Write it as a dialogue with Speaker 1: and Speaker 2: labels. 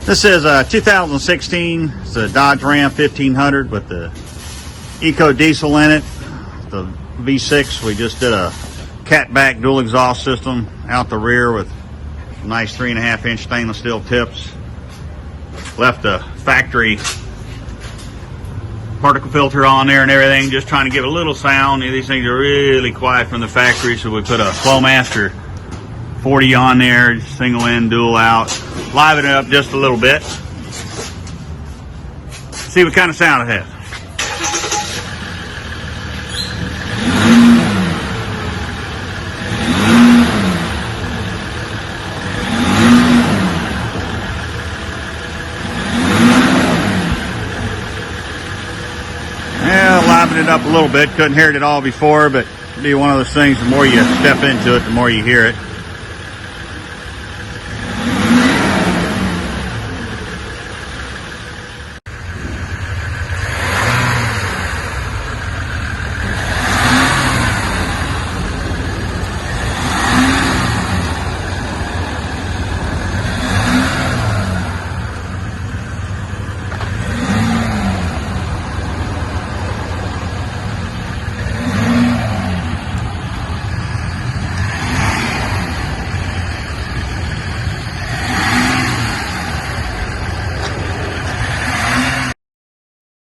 Speaker 1: This is a 2016. It's a Dodge Ram 1500 with the Eco Diesel in it. The V6. We just did a catback dual exhaust system out the rear with nice 3.5-inch stainless steel tips. Left the factory particle filter on there and everything, just trying to give a little sound. These things are really quiet from the factory, so we put a Flowmaster 40 on there, single in, dual out, liven it up just a little bit. See what kind of sound it has. Yeah, liven it up a little bit. Couldn't hear it at all before, but it'll be one of those things, the more you step into it, the more you hear it.